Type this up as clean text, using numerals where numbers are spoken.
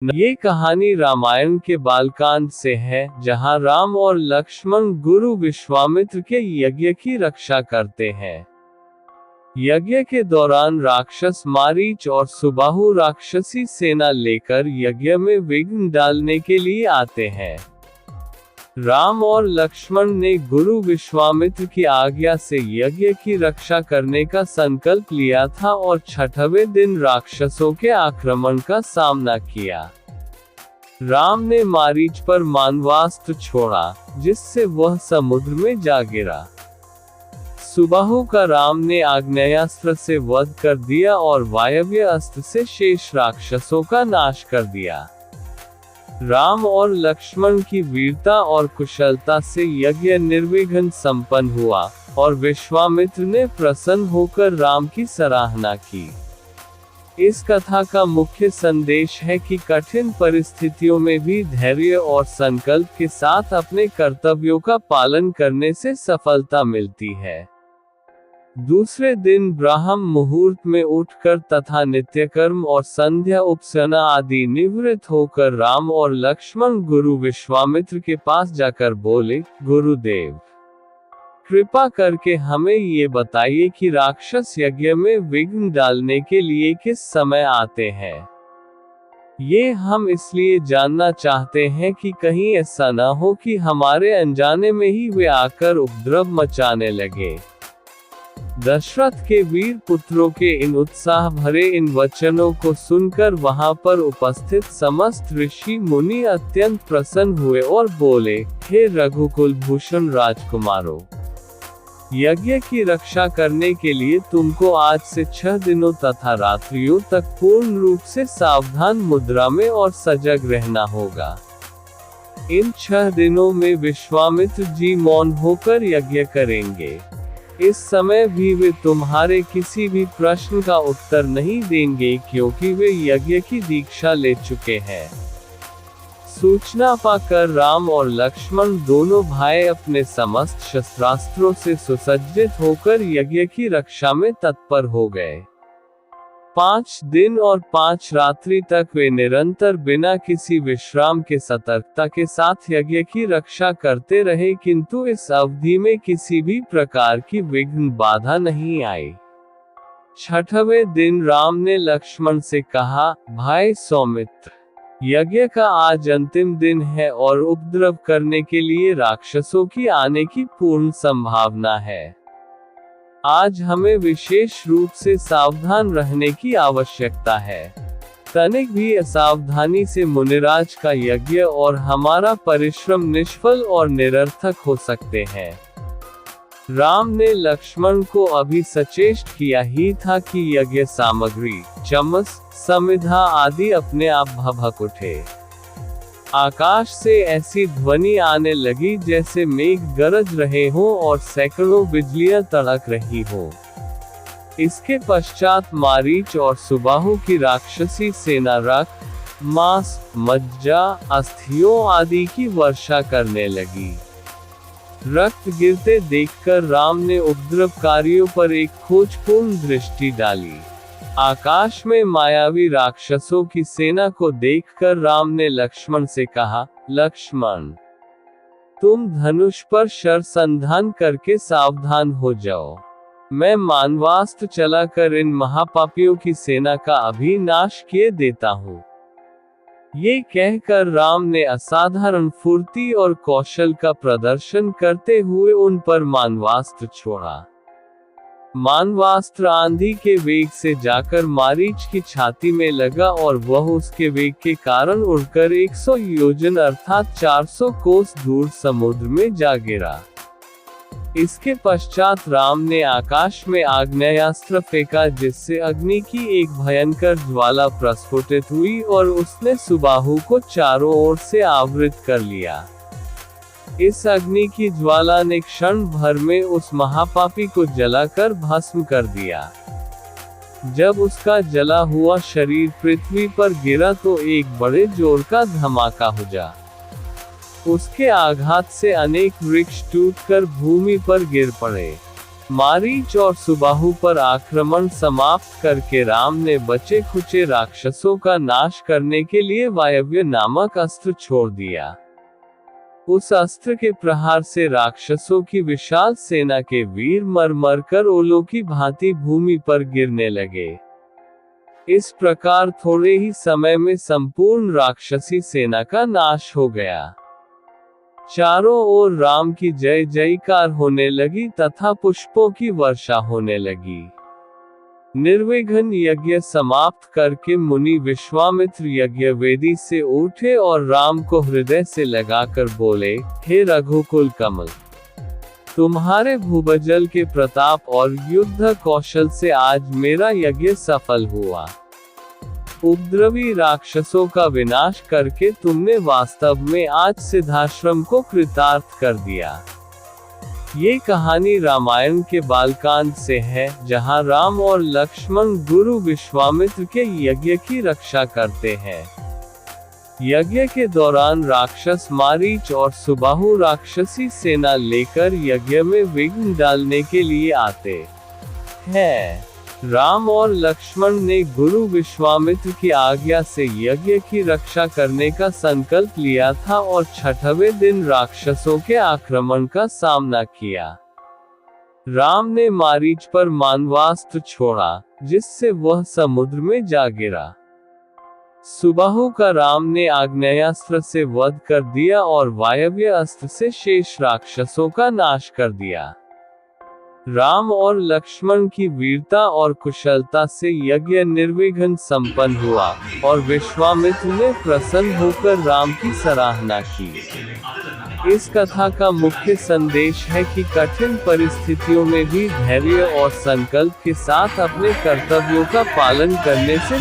ये कहानी रामायण के बालकांड से है, जहां राम और लक्ष्मण गुरु विश्वामित्र के यज्ञ की रक्षा करते हैं। यज्ञ के दौरान राक्षस मारीच और सुबाहु राक्षसी सेना लेकर यज्ञ में विघ्न डालने के लिए आते हैं। राम और लक्ष्मण ने गुरु विश्वामित्र की आज्ञा से यज्ञ की रक्षा करने का संकल्प लिया था और 6वें दिन राक्षसों के आक्रमण का सामना किया। राम ने मारीच पर मानवास्त्र छोड़ा, जिससे वह समुद्र में जा गिरा। सुबाहु का राम ने आग्नेयास्त्र से वध कर दिया और वायव्य अस्त्र से शेष राक्षसों का नाश कर दिया। राम और लक्ष्मण की वीरता और कुशलता से यज्ञ निर्विघ्न संपन्न हुआ, और विश्वामित्र ने प्रसन्न होकर राम की सराहना की। इस कथा का मुख्य संदेश है कि कठिन परिस्थितियों में भी धैर्य और संकल्प के साथ अपने कर्तव्यों का पालन करने से सफलता मिलती है। दूसरे दिन ब्राह्म मुहूर्त में उठकर तथा नित्यकर्म और संध्या उपसना आदि निवृत्त होकर राम और लक्ष्मण गुरु विश्वामित्र के पास जाकर बोले, गुरुदेव, कृपा करके हमें ये बताइए कि राक्षस यज्ञ में विघ्न डालने के लिए किस समय आते हैं। ये हम इसलिए जानना चाहते हैं कि कहीं ऐसा न हो कि हमारे अनजाने में ही वे आकर उपद्रव मचाने लगे। दशरथ के वीर पुत्रों के इन उत्साह भरे इन वचनों को सुनकर वहां पर उपस्थित समस्त ऋषि मुनि अत्यंत प्रसन्न हुए और बोले, हे रघुकुल भूषण राजकुमारों, यज्ञ की रक्षा करने के लिए तुमको आज से 6 दिनों तथा रात्रियों तक पूर्ण रूप से सावधान मुद्रा में और सजग रहना होगा। इन 6 दिनों में विश्वामित्र जी मौन होकर यज्ञ करेंगे। इस समय भी वे तुम्हारे किसी भी प्रश्न का उत्तर नहीं देंगे, क्योंकि वे यज्ञ की दीक्षा ले चुके हैं। सूचना पाकर राम और लक्ष्मण दोनों भाई अपने समस्त शस्त्रास्त्रों से सुसज्जित होकर यज्ञ की रक्षा में तत्पर हो गए। 5 दिन और 5 रात्रि तक वे निरंतर बिना किसी विश्राम के सतर्कता के साथ यज्ञ की रक्षा करते रहे, किंतु इस अवधि में किसी भी प्रकार की विघ्न बाधा नहीं आई। 6वें दिन राम ने लक्ष्मण से कहा, भाई सौमित्र, यज्ञ का आज अंतिम दिन है और उपद्रव करने के लिए राक्षसों की आने की पूर्ण संभावना है। आज हमें विशेष रूप से सावधान रहने की आवश्यकता है। तनिक भी असावधानी से मुनिराज का यज्ञ और हमारा परिश्रम निष्फल और निरर्थक हो सकते हैं। राम ने लक्ष्मण को अभी सचेष्ट किया ही था कि यज्ञ सामग्री, चमस, समिधा आदि अपने आप भभक उठे। आकाश से ऐसी ध्वनि आने लगी जैसे मेघ गरज रहे हों और सैकड़ों बिजलियां तड़क रही हो। इसके पश्चात मारीच और सुबाहु की राक्षसी सेना रक्त, मांस, मज्जा, अस्थियों आदि की वर्षा करने लगी। रक्त गिरते देखकर राम ने उपद्रवकारियों पर एक खोजपूर्ण दृष्टि डाली। आकाश में मायावी राक्षसों की सेना को देखकर राम ने लक्ष्मण से कहा, लक्ष्मण, तुम धनुष पर शरसंधान करके सावधान हो जाओ। मैं मानवास्त्र चलाकर इन महापापियों की सेना का अभी नाश किए देता हूँ। ये कहकर राम ने असाधारण फुर्ती और कौशल का प्रदर्शन करते हुए उन पर मानवास्त्र छोड़ा। मानवास्त्र आंधी के वेग से जाकर मारीच की छाती में लगा और वह उसके वेग के कारण उड़कर 100 योजन अर्थात 400 कोस दूर समुद्र में जा गिरा। इसके पश्चात राम ने आकाश में आग्नेयास्त्र फेंका, जिससे अग्नि की एक भयंकर ज्वाला प्रस्फुटित हुई और उसने सुबाहु को चारों ओर से आवृत कर लिया। इस अग्नि की ज्वाला ने क्षण भर में उस महापापी को जलाकर भस्म कर दिया। जब उसका जला हुआ शरीर पृथ्वी पर गिरा तो एक बड़े जोर का धमाका हुआ। उसके आघात से अनेक वृक्ष टूटकर भूमि पर गिर पड़े। मारीच और सुबाहु पर आक्रमण समाप्त करके राम ने बचे खुचे राक्षसों का नाश करने के लिए वायव्य नामक अस्त्र छोड़ दिया। उस अस्त्र के प्रहार से राक्षसों की विशाल सेना के वीर मर मर कर ओलों की भांति भूमि पर गिरने लगे। इस प्रकार थोड़े ही समय में संपूर्ण राक्षसी सेना का नाश हो गया। चारों ओर राम की जय जयकार होने लगी तथा पुष्पों की वर्षा होने लगी। निर्विघ्न यज्ञ समाप्त करके मुनि विश्वामित्र यज्ञ वेदी से उठे और राम को हृदय से लगाकर बोले, हे रघुकुल कमल, तुम्हारे भूबजल के प्रताप और युद्ध कौशल से आज मेरा यज्ञ सफल हुआ। उपद्रवी राक्षसों का विनाश करके तुमने वास्तव में आज सिद्धाश्रम को कृतार्थ कर दिया। ये कहानी रामायण के बालकांड से है, जहाँ राम और लक्ष्मण गुरु विश्वामित्र के यज्ञ की रक्षा करते हैं। यज्ञ के दौरान राक्षस मारीच और सुबाहु राक्षसी सेना लेकर यज्ञ में विघ्न डालने के लिए आते हैं। राम और लक्ष्मण ने गुरु विश्वामित्र की आज्ञा से यज्ञ की रक्षा करने का संकल्प लिया था और 6वें दिन राक्षसों के आक्रमण का सामना किया। राम ने मारीच पर मानवास्त्र छोड़ा, जिससे वह समुद्र में जा गिरा। सुबाहु का राम ने आग्नेयास्त्र से वध कर दिया और वायव्य अस्त्र से शेष राक्षसों का नाश कर दिया। राम और लक्ष्मण की वीरता और कुशलता से यज्ञ निर्विघ्न संपन्न हुआ और विश्वामित्र ने प्रसन्न होकर राम की सराहना की। इस कथा का मुख्य संदेश है कि कठिन परिस्थितियों में भी धैर्य और संकल्प के साथ अपने कर्तव्यों का पालन करने से